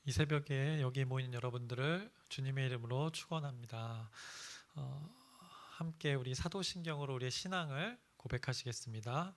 이 새벽에 여기 모인 여러분들을 주님의 이름으로 축원합니다. 함께 우리 사도신경으로 우리의 신앙을 고백하시겠습니다.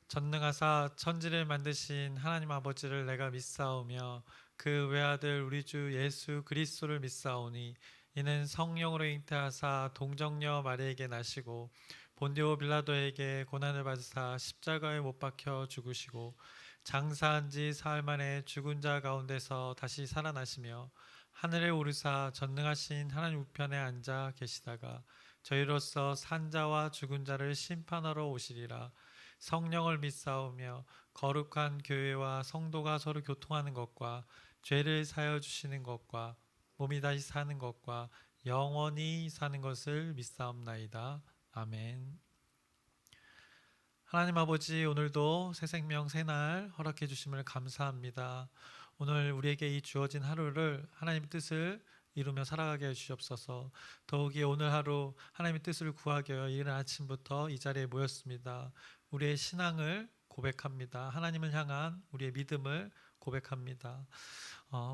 전능하사 천지를 만드신 하나님 아버지를 내가 믿사오며 그 외아들 우리 주 예수 그리스도를 믿사오니 이는 성령으로 잉태하사 동정녀 마리에게 나시고 본디오 빌라도에게 고난을 받으사 십자가에 못 박혀 죽으시고 장사한 지 사흘 만에 죽은 자 가운데서 다시 살아나시며 하늘에 오르사 전능하신 하나님 우편에 앉아 계시다가 저희로서 산 자와 죽은 자를 심판하러 오시리라. 성령을 믿사오며 거룩한 교회와 성도가 서로 교통하는 것과 죄를 사여 주시는 것과 몸이 다시 사는 것과 영원히 사는 것을 믿사옵나이다. 아멘. 하나님 아버지, 오늘도 새 생명 새날 허락해 주심을 감사합니다. 오늘 우리에게 이 주어진 하루를 하나님의 뜻을 이루며 살아가게 해 주시옵소서. 더욱이 오늘 하루 하나님의 뜻을 구하기 위하여 이른 아침부터 이 자리에 모였습니다. 우리의 신앙을 고백합니다. 하나님을 향한 우리의 믿음을 고백합니다.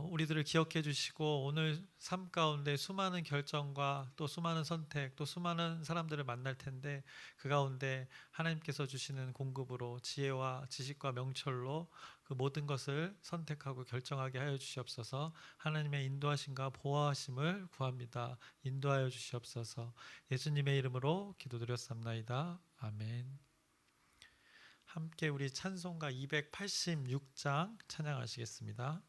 우리들을 기억해 주시고 오늘 삶 가운데 수많은 결정과 또 수많은 선택, 또 수많은 사람들을 만날 텐데 그 가운데 하나님께서 주시는 공급으로 지혜와 지식과 명철로 그 모든 것을 선택하고 결정하게 하여 주시옵소서. 하나님의 인도하심과 보호하심을 구합니다. 인도하여 주시옵소서. 예수님의 이름으로 기도드렸습나이다. 아멘. 함께 우리 찬송가 286장 찬양하시겠습니다.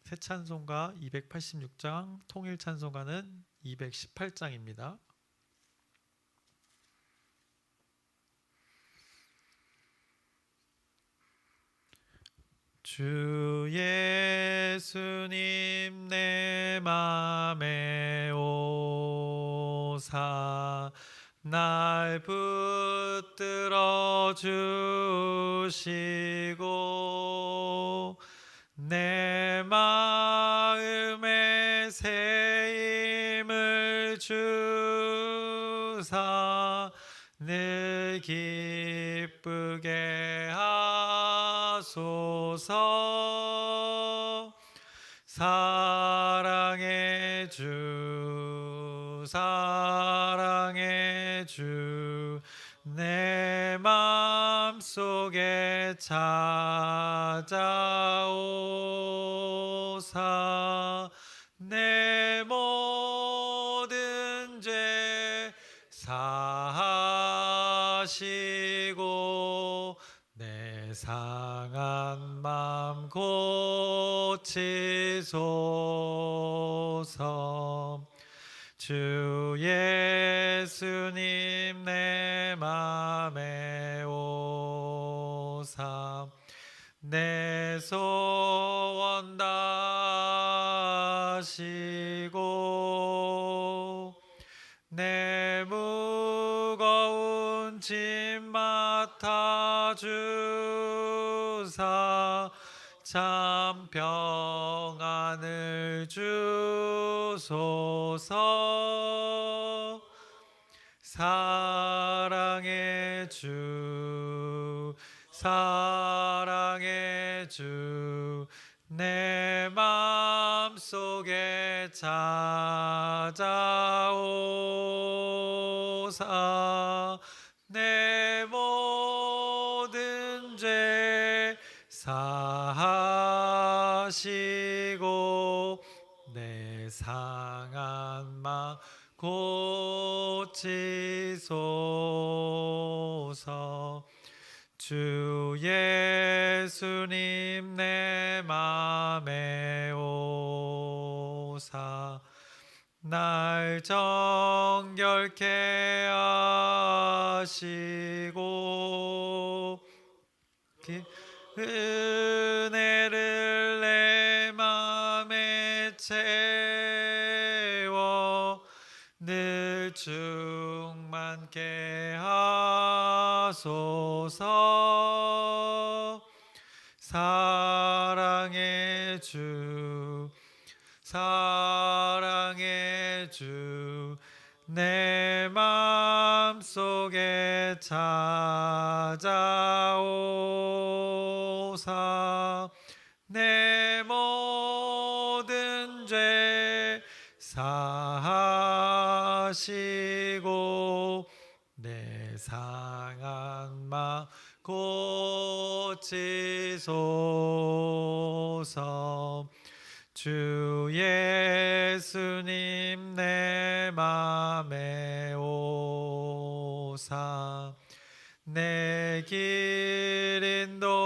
새 찬송가 286장, 통일 찬송가는 218장입니다. 주 예수님 내 맘에 오사 날 붙들어 주시고 내 마음에 새 힘을 주사 늘 기쁘게 하소서. 사랑의 주 사랑의 주 내 맘속에 찾아오사 내 모든 죄 사하시고 내 상한 맘 고치소서. 주 예수님 내 맘에 오사 내 소원 다하시고 내 무거운 짐 맡아 주사 참 평안을 주소서. 사랑의 주 사랑의 주 내 맘속에 찾아오사 내 모든 죄 사하시고 내 상한 맘 고치소서. 주 예수님 내 맘에 오사 날 정결케 하시고 은혜를 내 맘에 채워 늘 충만케 하소서. 사랑의 주 사랑의 주 내 맘속에 찾아오사 내 모든 죄 사하시고 내 상한 마 고치소서. 주 예수님 내 맘에 오사 내 길 인도하시고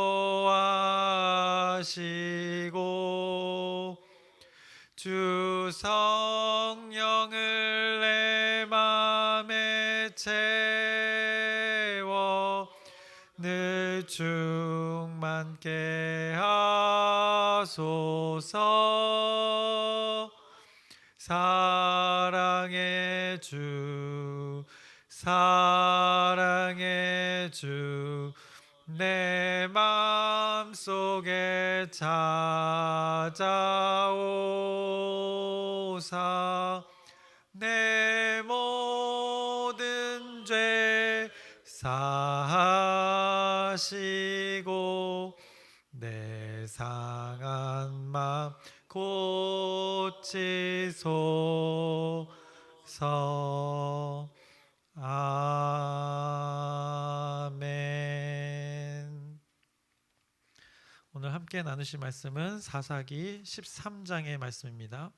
주 성령을 내 맘에 채워 늘 충만케 하소서. 사랑의 주 사랑의 주 내 맘속에 찾아오사 내 모든 죄 사하시고 내 상한 맘 고치소서. 아멘. 오늘 함께 나누실 말씀은 사사기 13장의 말씀입니다.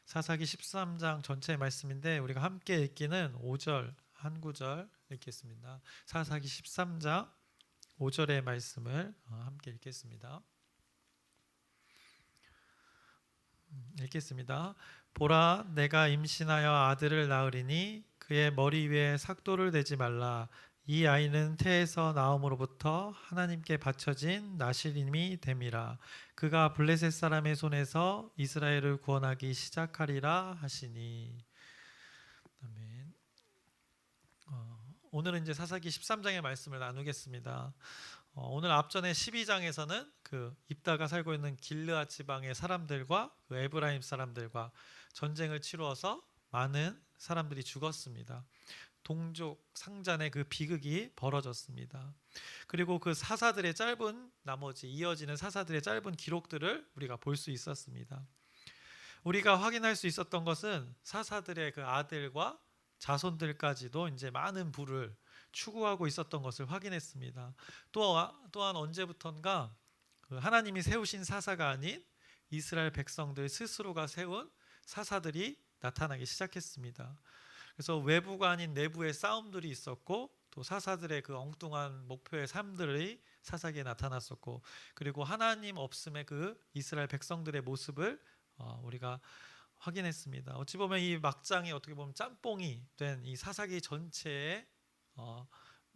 사사기 13장 전체의 말씀인데 우리가 함께 읽기는 5절 한 구절 읽겠습니다. 사사기 13장 5절의 말씀을 함께 읽겠습니다. 읽겠습니다. 보라, 내가 임신하여 아들을 낳으리니 그의 머리 위에 삭도를 대지 말라. 이 아이는 태에서 나옴으로부터 하나님께 바쳐진 나실임이 됨이라. 그가 블레셋 사람의 손에서 이스라엘을 구원하기 시작하리라 하시니. 아멘. 오늘은 이제 사사기 13장의 말씀을 나누겠습니다. 오늘 앞전에 12장에서는 그 입다가 살고 있는 길르앗 지방의 사람들과 그 에브라임 사람들과 전쟁을 치루어서 많은 사람들이 죽었습니다. 동족 상잔의 그 비극이 벌어졌습니다. 그리고 그 사사들의 짧은 나머지 이어지는 사사들의 짧은 기록들을 우리가 볼 수 있었습니다. 우리가 확인할 수 있었던 것은 사사들의 그 아들과 자손들까지도 이제 많은 부를 추구하고 있었던 것을 확인했습니다. 또한 언제부턴가 하나님이 세우신 사사가 아닌 이스라엘 백성들 스스로가 세운 사사들이 나타나기 시작했습니다. 그래서 외부가 아닌 내부의 싸움들이 있었고 또 사사들의 그 엉뚱한 목표의 삶들이 사사기에 나타났었고 그리고 하나님 없음의 그 이스라엘 백성들의 모습을 우리가 확인했습니다. 어찌 보면 이 막장이 어떻게 보면 짬뽕이 된 이 사사기 전체의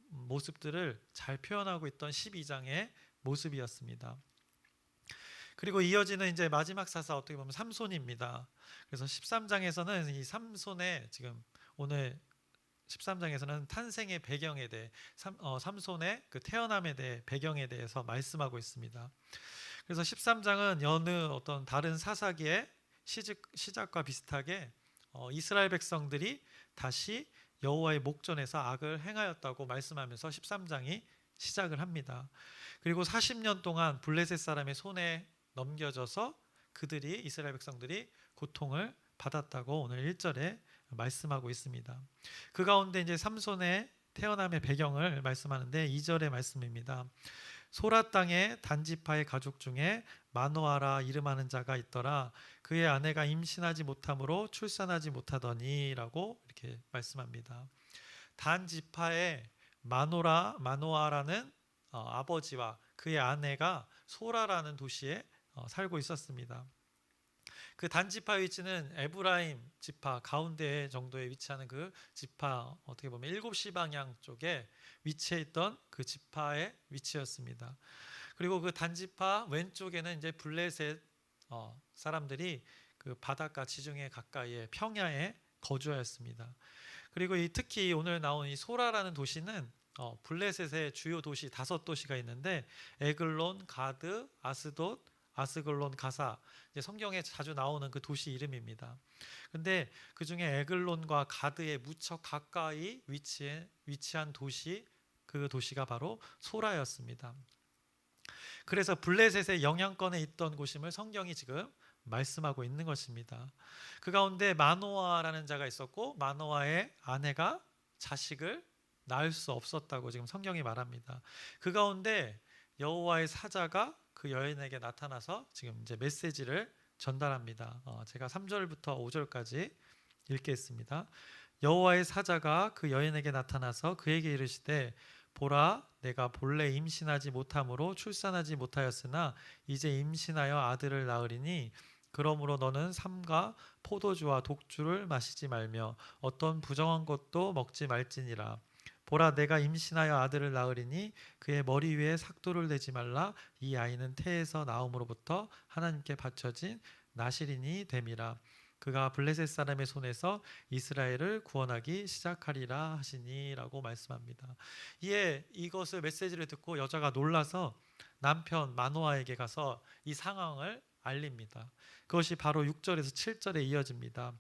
모습들을 잘 표현하고 있던 12장의 모습이었습니다. 그리고 이어지는 이제 마지막 사사 어떻게 보면 삼손입니다. 그래서 13장에서는 이 삼손의 지금 오늘 13장에서는 탄생의 배경에 대해 삼손의 그 태어남에 대해 배경에 대해서 말씀하고 있습니다. 그래서 13장은 여느 어떤 다른 사사기의 시작과 비슷하게 이스라엘 백성들이 다시 여호와의 목전에서 악을 행하였다고 말씀하면서 13장이 시작을 합니다. 그리고 40년 동안 블레셋 사람의 손에 넘겨져서 그들이 이스라엘 백성들이 고통을 받았다고 오늘 1절에 말씀하고 있습니다. 그 가운데 이제 삼손의 태어남의 배경을 말씀하는데 2절의 말씀입니다. 소라 땅의 단지파의 가족 중에 마노아라 이름하는 자가 있더라. 그의 아내가 임신하지 못함으로 출산하지 못하더니라고 이렇게 말씀합니다. 단지파의 마노아라는 아버지와 그의 아내가 소라라는 도시에 살고 있었습니다. 그 단지파 위치는 에브라임 지파 가운데 정도에 위치하는 그 지파 어떻게 보면 7시 방향 쪽에 위치해 있던 그 지파의 위치였습니다. 그리고 그 단지파 왼쪽에는 이제 블레셋 사람들이 그 바닷가 지중해 가까이에 평야에 거주하였습니다. 그리고 특히 오늘 나온 이 소라라는 도시는 블레셋의 주요 도시 5도시가 있는데 에글론, 가드, 아스돗, 아스글론, 가사 이제 성경에 자주 나오는 그 도시 이름입니다. 근데 그 중에 에글론과 가드에 무척 가까이 위치한 도시 그 도시가 바로 소라였습니다. 그래서 블레셋의 영향권에 있던 곳임을 성경이 지금 말씀하고 있는 것입니다. 그 가운데 마노아라는 자가 있었고 마노아의 아내가 자식을 낳을 수 없었다고 지금 성경이 말합니다. 그 가운데 여호와의 사자가 그 여인에게 나타나서 지금 이제 메시지를 전달합니다. 제가 3절부터 5절까지 읽겠습니다. 여호와의 사자가 그 여인에게 나타나서 그에게 이르시되 보라 내가 본래 임신하지 못함으로 출산하지 못하였으나 이제 임신하여 아들을 낳으리니 그러므로 너는 삼가 포도주와 독주를 마시지 말며 어떤 부정한 것도 먹지 말지니라. 보라 내가 임신하여 아들을 낳으리니 그의 머리 위에 삭도를 내지 말라. 이 아이는 태에서 나옴으로부터 하나님께 바쳐진 나실인이 됨이라. 그가 블레셋 사람의 손에서 이스라엘을 구원하기 시작하리라 하시니라고 말씀합니다. 이에 이것을 메시지를 듣고 여자가 놀라서 남편 마노아에게 가서 이 상황을 알립니다. 그것이 바로 6절에서 7절에 이어집니다.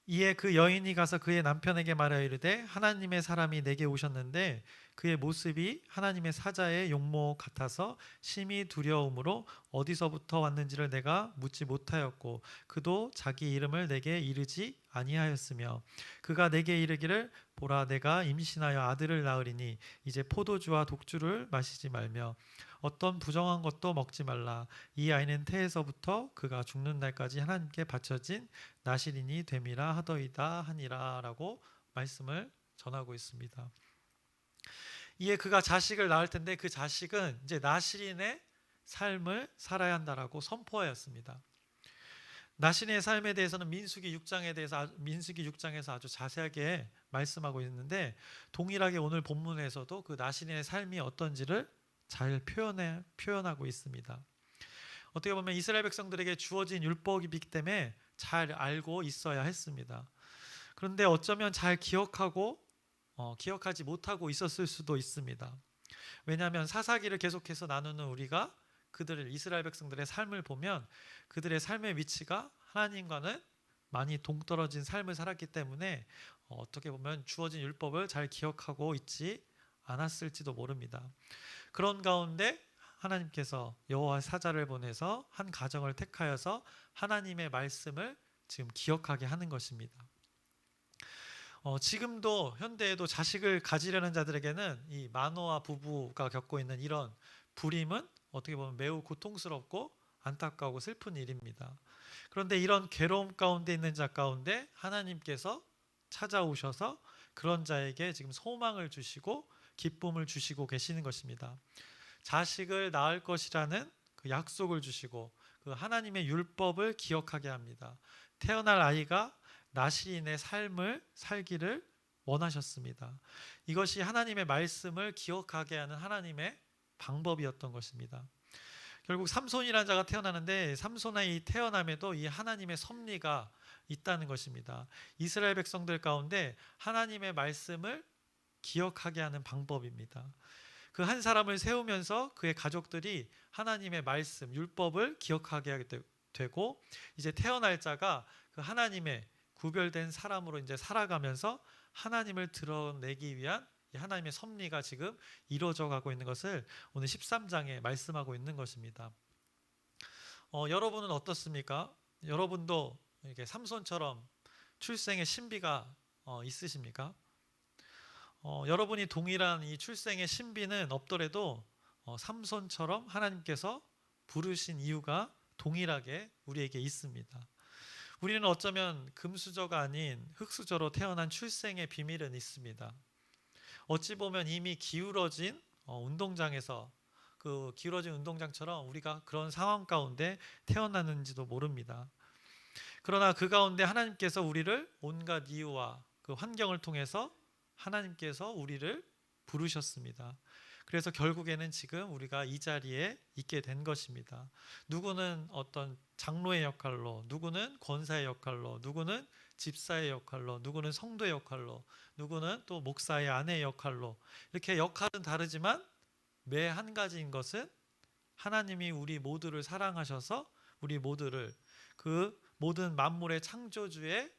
이에 그 여인이 가서 그의 남편에게 말하여 이르되 하나님의 사람이 내게 오셨는데 그의 모습이 하나님의 사자의 용모 같아서 심히 두려움으로 어디서부터 왔는지를 내가 묻지 못하였고 그도 자기 이름을 내게 이르지 아니하였으며 그가 내게 이르기를 보라 내가 임신하여 아들을 낳으리니 이제 포도주와 독주를 마시지 말며 어떤 부정한 것도 먹지 말라. 이 아이는 태에서부터 그가 죽는 날까지 하나님께 바쳐진 나실인이 됨이라 하더이다 하니라 라고 말씀을 전하고 있습니다. 이에 그가 자식을 낳을 텐데 그 자식은 이제 나실인의 삶을 살아야 한다라고 선포하였습니다. 나실인의 삶에 대해서는 민수기 6장에서 아주 자세하게 말씀하고 있는데 동일하게 오늘 본문에서도 그 나실인의 삶이 어떤지를 잘 표현하고 있습니다. 어떻게 보면 이스라엘 백성들에게 주어진 율법이기 때문에 잘 알고 있어야 했습니다. 그런데 어쩌면 잘 기억하지 못하고 있었을 수도 있습니다. 왜냐하면 사사기를 계속해서 나누는 우리가 이스라엘 백성들의 삶을 보면 그들의 삶의 위치가 하나님과는 많이 동떨어진 삶을 살았기 때문에 어떻게 보면 주어진 율법을 잘 기억하고 있지 않았을지도 모릅니다. 그런 가운데 하나님께서 여호와 사자를 보내서 한 가정을 택하여서 하나님의 말씀을 지금 기억하게 하는 것입니다. 지금도 현대에도 자식을 가지려는 자들에게는 이 마노아 부부가 겪고 있는 이런 불임은 어떻게 보면 매우 고통스럽고 안타까우고 슬픈 일입니다. 그런데 이런 괴로움 가운데 있는 자 가운데 하나님께서 찾아오셔서 그런 자에게 지금 소망을 주시고 기쁨을 주시고 계시는 것입니다. 자식을 낳을 것이라는 그 약속을 주시고 그 하나님의 율법을 기억하게 합니다. 태어날 아이가 나실인의 삶을 살기를 원하셨습니다. 이것이 하나님의 말씀을 기억하게 하는 하나님의 방법이었던 것입니다. 결국 삼손이라는 자가 태어나는데 삼손의 이 태어남에도 이 하나님의 섭리가 있다는 것입니다. 이스라엘 백성들 가운데 하나님의 말씀을 기억하게 하는 방법입니다. 그 한 사람을 세우면서 그의 가족들이 하나님의 말씀, 율법을 기억하게 하게 되고 이제 태어날 자가 그 하나님의 구별된 사람으로 이제 살아가면서 하나님을 드러내기 위한 하나님의 섭리가 지금 이루어져 가고 있는 것을 오늘 13장에 말씀하고 있는 것입니다. 여러분은 어떻습니까? 여러분도 이렇게 삼손처럼 출생의 신비가 있으십니까? 여러분이 동일한 이 출생의 신비는 없더라도 삼손처럼 하나님께서 부르신 이유가 동일하게 우리에게 있습니다. 우리는 어쩌면 금수저가 아닌 흙수저로 태어난 출생의 비밀은 있습니다. 어찌 보면 이미 기울어진 운동장에서 그 기울어진 운동장처럼 우리가 그런 상황 가운데 태어났는지도 모릅니다. 그러나 그 가운데 하나님께서 우리를 온갖 이유와 그 환경을 통해서 하나님께서 우리를 부르셨습니다. 그래서 결국에는 지금 우리가 이 자리에 있게 된 것입니다. 누구는 어떤 장로의 역할로, 누구는 권사의 역할로, 누구는 집사의 역할로, 누구는 성도의 역할로, 누구는 또 목사의 아내의 역할로 이렇게 역할은 다르지만 매 한 가지인 것은 하나님이 우리 모두를 사랑하셔서 우리 모두를 그 모든 만물의 창조주의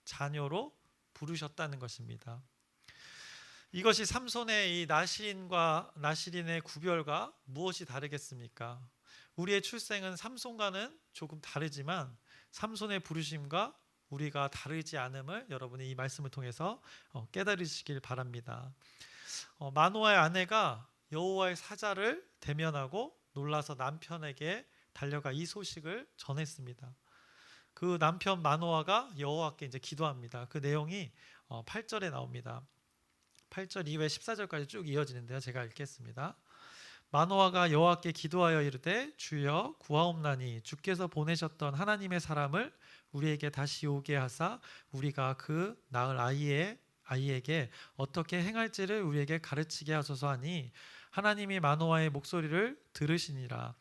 자녀로 부르셨다는 것입니다. 이것이 삼손의 이 나실인과 나실인의 구별과 무엇이 다르겠습니까? 우리의 출생은 삼손과는 조금 다르지만 삼손의 부르심과 우리가 다르지 않음을 여러분이 이 말씀을 통해서 깨달으시길 바랍니다. 마노아의 아내가 여호와의 사자를 대면하고 놀라서 남편에게 달려가 이 소식을 전했습니다. 그 남편 마노아가 여호와께 이제 기도합니다. 그 내용이 8절에 나옵니다. 8절 이후에 14절까지 쭉 이어지는데요. 제가 읽겠습니다. 마노아가 여호와께 기도하여 이르되 주여 구하옵나니 주께서 보내셨던 하나님의 사람을 우리에게 다시 오게 하사 우리가 그 낳을 아이에게 어떻게 행할지를 우리에게 가르치게 하소서 하니 하나님이 마노아의 목소리를 들으시니라.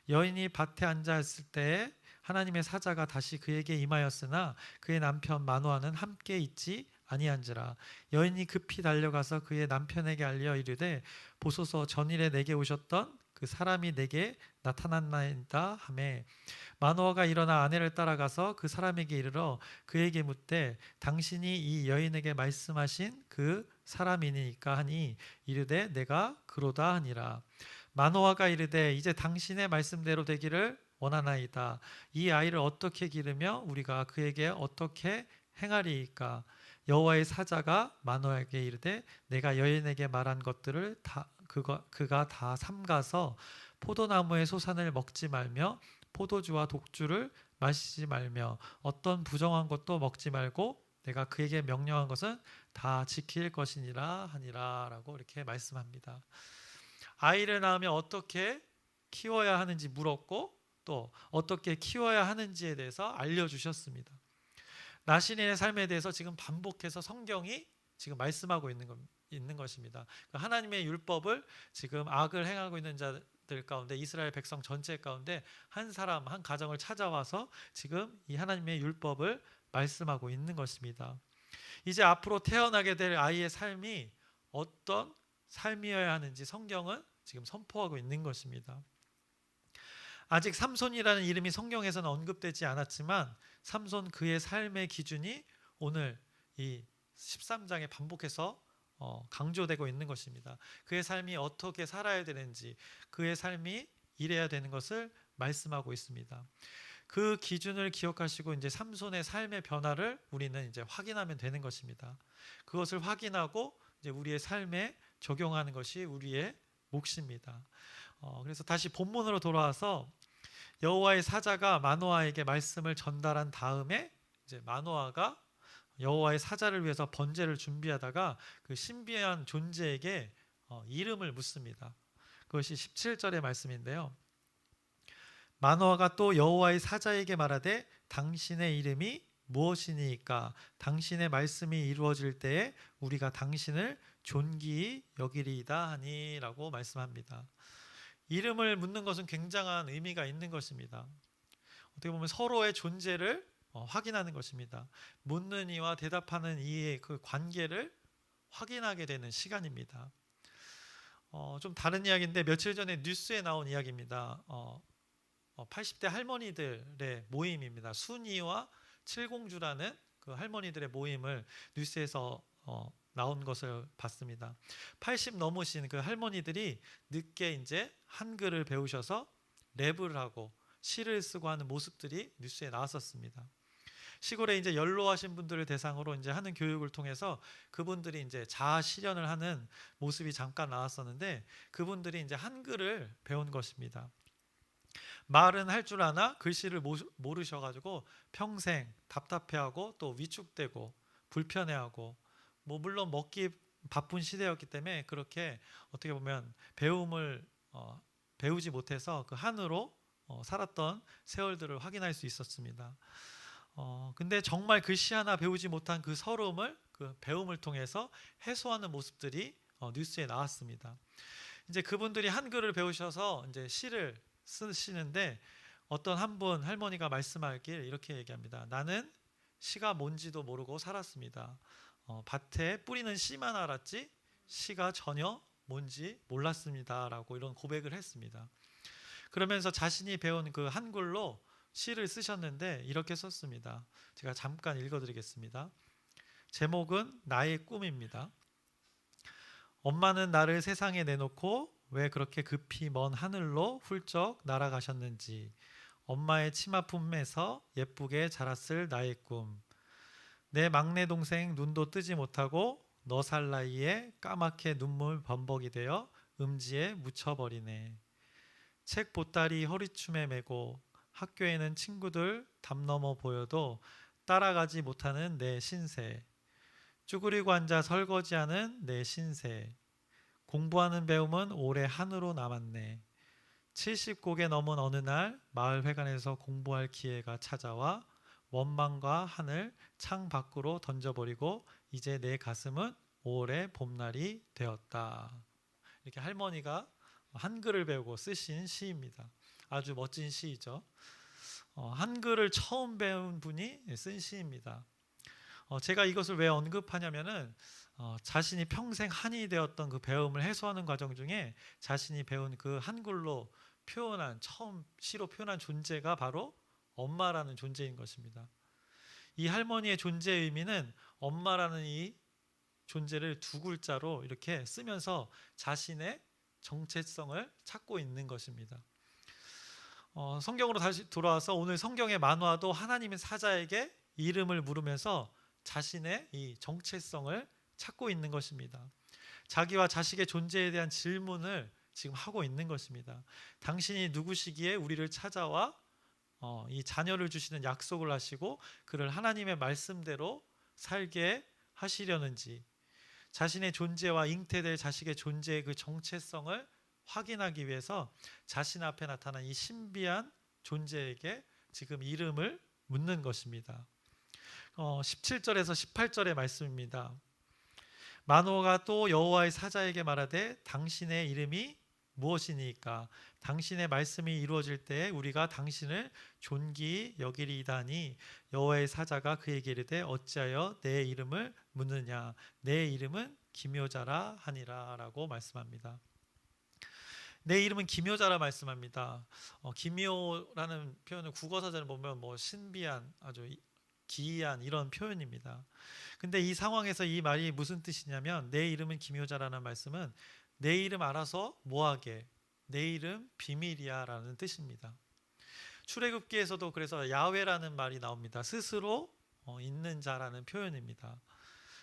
여인이 밭에 앉아 있을 때에 하나님의 사자가 다시 그에게 임하였으나 그의 남편 마노아는 함께 있지 아니한지라. 여인이 급히 달려가서 그의 남편에게 알려 이르되 보소서 전일에 내게 오셨던 그 사람이 내게 나타났나이다 하매 마노아가 일어나 아내를 따라가서 그 사람에게 이르러 그에게 묻되 당신이 이 여인에게 말씀하신 그 사람이니까 하니 이르되 내가 그로다 하니라. 마노아가 이르되 이제 당신의 말씀대로 되기를 원하나이다. 이 아이를 어떻게 기르며 우리가 그에게 어떻게 행하리이까. 여호와의 사자가 마노아에게 이르되 내가 여인에게 말한 것들을 그가 다 삼가서 포도나무의 소산을 먹지 말며 포도주와 독주를 마시지 말며 어떤 부정한 것도 먹지 말고 내가 그에게 명령한 것은 다 지킬 것이니라 하니라 라고 이렇게 말씀합니다. 아이를 낳으면 어떻게 키워야 하는지 물었고 또 어떻게 키워야 하는지에 대해서 알려주셨습니다. 나신인의 삶에 대해서 지금 반복해서 성경이 지금 말씀하고 있는 것입니다. 하나님의 율법을 지금 악을 행하고 있는 자들 가운데 이스라엘 백성 전체 가운데 한 사람 한 가정을 찾아와서 지금 이 하나님의 율법을 말씀하고 있는 것입니다. 이제 앞으로 태어나게 될 아이의 삶이 어떤 삶이어야 하는지 성경은 지금 선포하고 있는 것입니다. 아직 삼손이라는 이름이 성경에서는 언급되지 않았지만 삼손 그의 삶의 기준이 오늘 이 13장에 반복해서 강조되고 있는 것입니다. 그의 삶이 어떻게 살아야 되는지 그의 삶이 이래야 되는 것을 말씀하고 있습니다. 그 기준을 기억하시고 이제 삼손의 삶의 변화를 우리는 이제 확인하면 되는 것입니다. 그것을 확인하고 이제 우리의 삶에 적용하는 것이 우리의 몫입니다. 그래서 다시 본문으로 돌아와서 여호와의 사자가 마노아에게 말씀을 전달한 다음에 이제 마노아가 여호와의 사자를 위해서 번제를 준비하다가 그 신비한 존재에게 이름을 묻습니다. 그것이 17절의 말씀인데요. 마노아가 또 여호와의 사자에게 말하되 당신의 이름이 무엇이니까 당신의 말씀이 이루어질 때에 우리가 당신을 존귀히 여기리이다 하니라고 말씀합니다. 이름을 묻는 것은 굉장한 의미가 있는 것입니다. 어떻게 보면 서로의 존재를 확인하는 것입니다. 묻는 이와 대답하는 이의 그 관계를 확인하게 되는 시간입니다. 좀 다른 이야기인데 며칠 전에 뉴스에 나온 이야기입니다. 80대 할머니들의 모임입니다. 순이와 칠공주라는 그 할머니들의 모임을 뉴스에서 나온 것을 봤습니다. 80 넘으신 그 할머니들이 늦게 이제 한글을 배우셔서 랩을 하고 시를 쓰고 하는 모습들이 뉴스에 나왔었습니다. 시골에 이제 연로하신 분들을 대상으로 이제 하는 교육을 통해서 그분들이 이제 자아 실현을 하는 모습이 잠깐 나왔었는데 그분들이 이제 한글을 배운 것입니다. 말은 할 줄 아나 글씨를 모르셔가지고 평생 답답해하고 또 위축되고 불편해하고 물론 먹기 바쁜 시대였기 때문에 그렇게 어떻게 보면 배움을 배우지 못해서 그 한으로 살았던 세월들을 확인할 수 있었습니다. 근데 정말 글씨 하나 배우지 못한 그 서러움을 그 배움을 통해서 해소하는 모습들이 뉴스에 나왔습니다. 이제 그분들이 한글을 배우셔서 이제 시를 쓰시는데 어떤 한 분 할머니가 말씀하길 이렇게 얘기합니다. 나는 시가 뭔지도 모르고 살았습니다. 밭에 뿌리는 씨만 알았지 시가 전혀 뭔지 몰랐습니다 라고 이런 고백을 했습니다. 그러면서 자신이 배운 그 한글로 시를 쓰셨는데 이렇게 썼습니다. 제가 잠깐 읽어드리겠습니다. 제목은 나의 꿈입니다. 엄마는 나를 세상에 내놓고 왜 그렇게 급히 먼 하늘로 훌쩍 날아가셨는지. 엄마의 치마 품에서 예쁘게 자랐을 나의 꿈. 내 막내 동생 눈도 뜨지 못하고 너 살 나이에 까맣게 눈물 범벅이 되어 음지에 묻혀버리네. 책 보따리 허리춤에 메고 학교에는 친구들 담 넘어 보여도 따라가지 못하는 내 신세. 쭈그리고 앉아 설거지하는 내 신세. 공부하는 배움은 올해 한으로 남았네. 70곡에 넘은 어느 날 마을회관에서 공부할 기회가 찾아와 원망과 한을 창 밖으로 던져버리고 이제 내 가슴은 올해 봄날이 되었다. 이렇게 할머니가 한글을 배우고 쓰신 시입니다. 아주 멋진 시이죠. 한글을 처음 배운 분이 쓴 시입니다. 제가 이것을 왜 언급하냐면은 자신이 평생 한이 되었던 그 배움을 해소하는 과정 중에 자신이 배운 그 한글로 표현한 처음 시로 표현한 존재가 바로 엄마라는 존재인 것입니다. 이 할머니의 존재의 의미는 엄마라는 이 존재를 두 글자로 이렇게 쓰면서 자신의 정체성을 찾고 있는 것입니다. 성경으로 다시 돌아와서 오늘 성경의 만화도 하나님의 사자에게 이름을 물으면서 자신의 이 정체성을 찾고 있는 것입니다. 자기와 자식의 존재에 대한 질문을 지금 하고 있는 것입니다. 당신이 누구시기에 우리를 찾아와 이 자녀를 주시는 약속을 하시고 그를 하나님의 말씀대로 살게 하시려는지, 자신의 존재와 잉태될 자식의 존재의 그 정체성을 확인하기 위해서 자신 앞에 나타난 이 신비한 존재에게 지금 이름을 묻는 것입니다. 17절에서 18절의 말씀입니다. 마노아가 또 여호와의 사자에게 말하되 당신의 이름이 무엇이니까? 당신의 말씀이 이루어질 때에 우리가 당신을 존귀히 여기리이다니. 여호와의 사자가 그에게 이르되 어찌하여 내 이름을 묻느냐? 내 이름은 기묘자라 하니라 라고 말씀합니다. 내 이름은 기묘자라 말씀합니다. 기묘라는 표현을 국어사전을 보면 신비한, 아주 기이한 이런 표현입니다. 근데 이 상황에서 이 말이 무슨 뜻이냐면 내 이름은 기묘자라는 말씀은 내 이름 알아서 뭐하게, 내 이름 비밀이야 라는 뜻입니다. 출애굽기에서도 그래서 야훼라는 말이 나옵니다. 스스로 있는 자라는 표현입니다.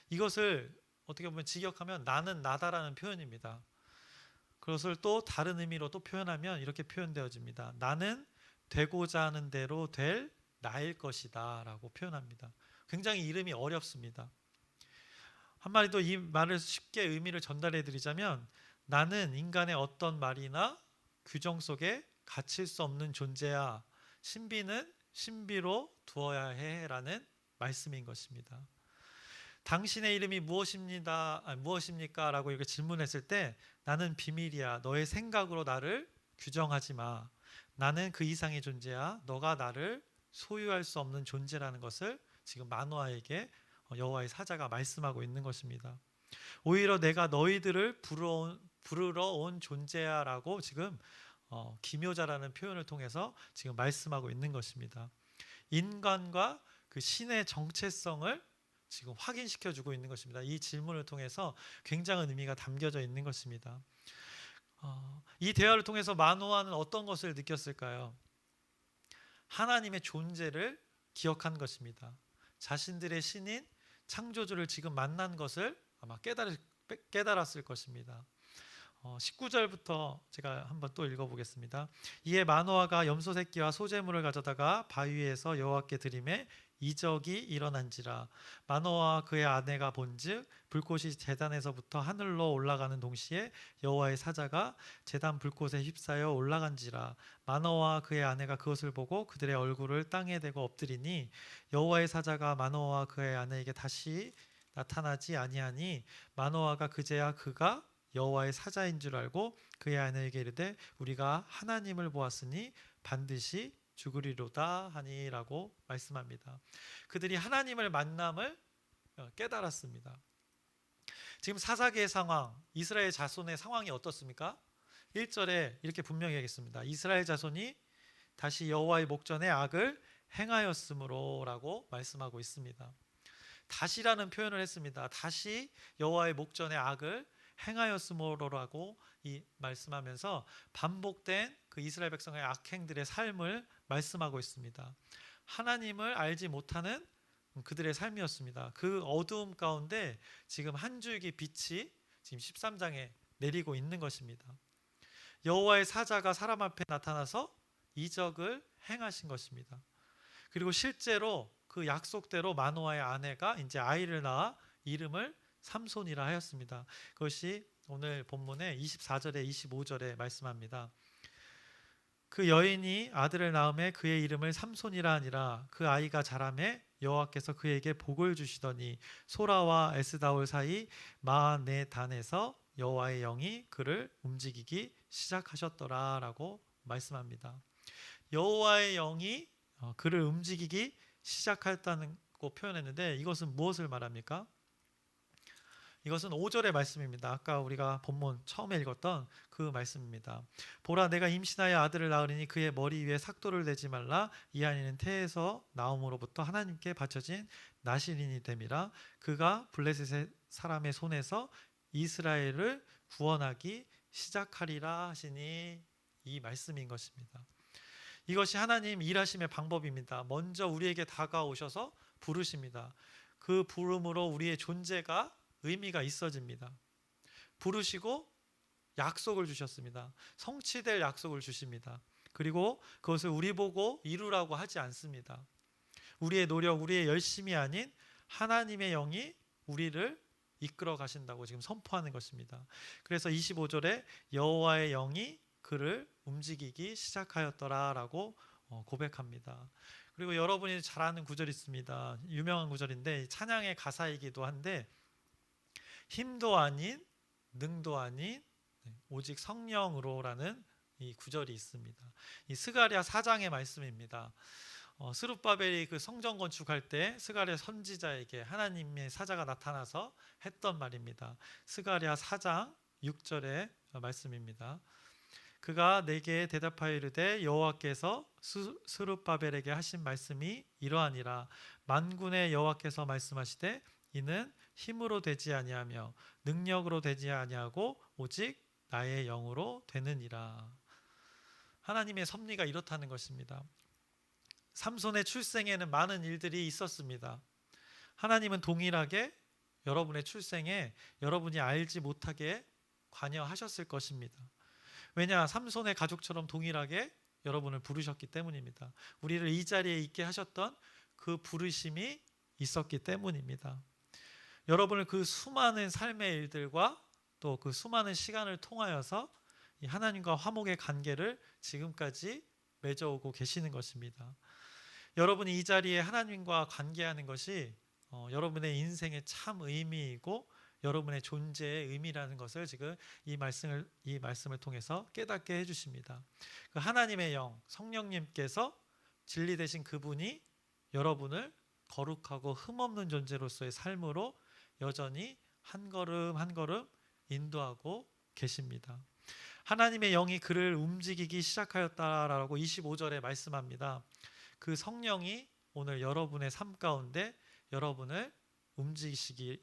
이것을 어떻게 보면 직역하면 나는 나다라는 표현입니다. 그것을 또 다른 의미로 또 표현하면 이렇게 표현되어집니다. 나는 되고자 하는 대로 될 나일 것이다 라고 표현합니다. 굉장히 이름이 어렵습니다. 한마디 더 이 말을 쉽게 의미를 전달해 드리자면 나는 인간의 어떤 말이나 규정 속에 갇힐 수 없는 존재야. 신비는 신비로 두어야 해 라는 말씀인 것입니다. 당신의 이름이 무엇입니까? 라고 이렇게 질문했을 때 나는 비밀이야. 너의 생각으로 나를 규정하지 마. 나는 그 이상의 존재야. 너가 나를 소유할 수 없는 존재라는 것을 지금 마노아에게 여호와의 사자가 말씀하고 있는 것입니다. 오히려 내가 너희들을 부르러 온 존재야 라고 지금 기묘자라는 표현을 통해서 지금 말씀하고 있는 것입니다. 인간과 그 신의 정체성을 지금 확인시켜 주고 있는 것입니다. 이 질문을 통해서 굉장한 의미가 담겨져 있는 것입니다. 이 대화를 통해서 마노아는 어떤 것을 느꼈을까요? 하나님의 존재를 기억한 것입니다. 자신들의 신인 창조주를 지금 만난 것을 아마 깨달았을 것입니다. 19절부터 제가 한번 또 읽어보겠습니다. 이에 마노아가 염소 새끼와 소재물을 가져다가 바위에서 여호와께 드리매 이적이 일어난지라. 마노아와 그의 아내가 본즉 불꽃이 제단에서부터 하늘로 올라가는 동시에 여호와의 사자가 제단 불꽃에 휩싸여 올라간지라. 마노아와 그의 아내가 그것을 보고 그들의 얼굴을 땅에 대고 엎드리니 여호와의 사자가 마노아와 그의 아내에게 다시 나타나지 아니하니 마노아가 그제야 그가 여호와의 사자인 줄 알고 그의 아내에게 이르되 우리가 하나님을 보았으니 반드시 죽으리로다 하니라고 말씀합니다. 그들이 하나님을 만남을 깨달았습니다. 지금 사사기의 상황, 이스라엘 자손의 상황이 어떻습니까? 1절에 이렇게 분명히 하겠습니다. 이스라엘 자손이 다시 여호와의 목전에 악을 행하였으므로 라고 말씀하고 있습니다. 다시라는 표현을 했습니다. 다시 여호와의 목전에 악을 행하였으므로라고 이 말씀하면서 반복된 그 이스라엘 백성의 악행들의 삶을 말씀하고 있습니다. 하나님을 알지 못하는 그들의 삶이었습니다. 그 어두움 가운데 지금 한 줄기 빛이 지금 13장에 내리고 있는 것입니다. 여호와의 사자가 사람 앞에 나타나서 이적을 행하신 것입니다. 그리고 실제로 그 약속대로 마노아의 아내가 이제 아이를 낳아 이름을 삼손이라 하였습니다. 그것이 오늘 본문의 24절에 25절에 말씀합니다. 그 여인이 아들을 낳음에 그의 이름을 삼손이라 하니라. 그 아이가 자라매 여호와께서 그에게 복을 주시더니 소라와 에스다올 사이 마네단에서 여호와의 영이 그를 움직이기 시작하셨더라라고 말씀합니다. 여호와의 영이 그를 움직이기 시작했다고 표현했는데 이것은 무엇을 말합니까? 이것은 5절의 말씀입니다. 아까 우리가 본문 처음에 읽었던 그 말씀입니다. 보라, 내가 임신하여 아들을 낳으리니 그의 머리 위에 삭도를 대지 말라. 이 아이는 태에서 나옴으로부터 하나님께 바쳐진 나실인이 됨이라. 그가 블레셋의 사람의 손에서 이스라엘을 구원하기 시작하리라 하시니, 이 말씀인 것입니다. 이것이 하나님 일하심의 방법입니다. 먼저 우리에게 다가오셔서 부르십니다. 그 부름으로 우리의 존재가 의미가 있어집니다. 부르시고 약속을 주셨습니다. 성취될 약속을 주십니다. 그리고 그것을 우리 보고 이루라고 하지 않습니다. 우리의 노력, 우리의 열심이 아닌 하나님의 영이 우리를 이끌어 가신다고 지금 선포하는 것입니다. 그래서 25절에 여호와의 영이 그를 움직이기 시작하였더라라고 고백합니다. 그리고 여러분이 잘 아는 구절이 있습니다. 유명한 구절인데 찬양의 가사이기도 한데, 힘도 아닌 능도 아닌 오직 성령으로라는 이 구절이 있습니다. 이 스가랴 4장의 말씀입니다. 스룹바벨이 그 성전 건축할 때 스가랴 선지자에게 하나님의 사자가 나타나서 했던 말입니다. 스가랴 4장 6절의 말씀입니다. 그가 내게 대답하여 이르되 여호와께서 스룹바벨에게 하신 말씀이 이러하니라. 만군의 여호와께서 말씀하시되 이는 힘으로 되지 아니하며 능력으로 되지 아니하고 오직 나의 영으로 되느니라. 하나님의 섭리가 이렇다는 것입니다. 삼손의 출생에는 많은 일들이 있었습니다. 하나님은 동일하게 여러분의 출생에 여러분이 알지 못하게 관여하셨을 것입니다. 왜냐? 삼손의 가족처럼 동일하게 여러분을 부르셨기 때문입니다. 우리를 이 자리에 있게 하셨던 그 부르심이 있었기 때문입니다. 여러분을 그 수많은 삶의 일들과 또 그 수많은 시간을 통하여서 이 하나님과 화목의 관계를 지금까지 맺어오고 계시는 것입니다. 여러분이 이 자리에 하나님과 관계하는 것이 여러분의 인생의 참 의미이고 여러분의 존재의 의미라는 것을 지금 이 말씀을 통해서 깨닫게 해주십니다. 그 하나님의 영, 성령님께서 진리 되신 그분이 여러분을 거룩하고 흠없는 존재로서의 삶으로 여전히 한 걸음 한 걸음 인도하고 계십니다. 하나님의 영이 그를 움직이기 시작하였다라고 25절에 말씀합니다. 그 성령이 오늘 여러분의 삶 가운데 여러분을 움직이게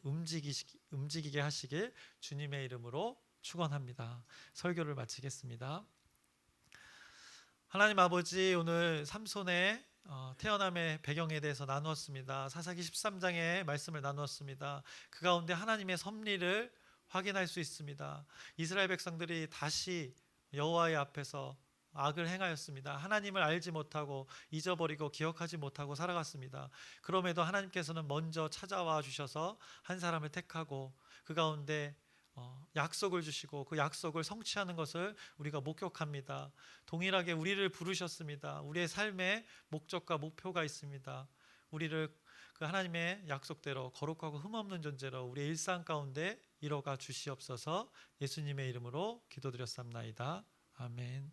하시길 주님의 이름으로 축원합니다. 설교를 마치겠습니다. 하나님 아버지, 오늘 삼손의 태어남의 배경에 대해서 나누었습니다. 사사기 13장의 말씀을 나누었습니다. 그 가운데 하나님의 섭리를 확인할 수 있습니다. 이스라엘 백성들이 다시 여호와의 앞에서 악을 행하였습니다. 하나님을 알지 못하고 잊어버리고 기억하지 못하고 살아갔습니다. 그럼에도 하나님께서는 먼저 찾아와 주셔서 한 사람을 택하고 그 가운데 약속을 주시고 그 약속을 성취하는 것을 우리가 목격합니다. 동일하게 우리를 부르셨습니다. 우리의 삶에 목적과 목표가 있습니다. 우리를 그 하나님의 약속대로 거룩하고 흠없는 존재로 우리의 일상 가운데 이뤄가 주시옵소서. 예수님의 이름으로 기도드렸습나이다. 아멘.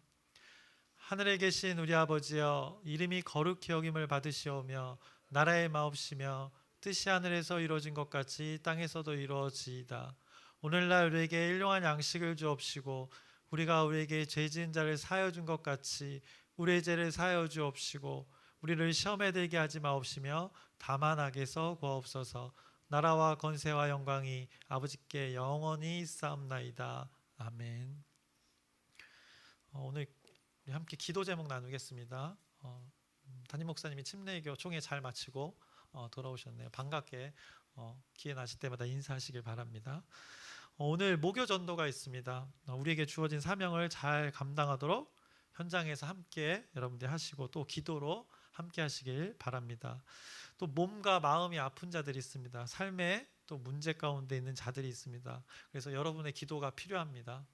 하늘에 계신 우리 아버지여, 이름이 거룩히 여김을 받으시오며 나라의 마옵시며 뜻이 하늘에서 이루어진 것 같이 땅에서도 이루어지이다. 오늘날 우리에게 일용할 양식을 주옵시고 우리가 우리에게 죄 지은 자를 사하여 준 것 같이 우리의 죄를 사하여 주옵시고 우리를 시험에 들게 하지 마옵시며 다만 악에서 구하옵소서. 나라와 권세와 영광이 아버지께 영원히 있사옵나이다. 아멘. 오늘 우리 함께 기도 제목 나누겠습니다. 담임 목사님이 침례교 총회 잘 마치고 돌아오셨네요. 반갑게 기회 나실 때마다 인사하시길 바랍니다. 오늘 목요 전도가 있습니다. 우리에게 주어진 사명을 잘 감당하도록 현장에서 함께 여러분들 하시고 또 기도로 함께 하시길 바랍니다. 또 몸과 마음이 아픈 자들이 있습니다. 삶의 또 문제 가운데 있는 자들이 있습니다. 그래서 여러분의 기도가 필요합니다.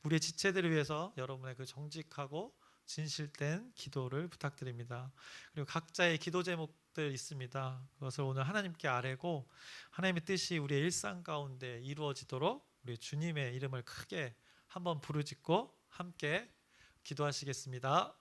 우리의 지체들을 위해서 여러분의 그 정직하고 진실된 기도를 부탁드립니다. 그리고 각자의 기도 제목들 있습니다. 그것을 오늘 하나님께 아뢰고 하나님의 뜻이 우리의 일상 가운데 이루어지도록 우리 주님의 이름을 크게 한번 부르짖고 함께 기도하시겠습니다.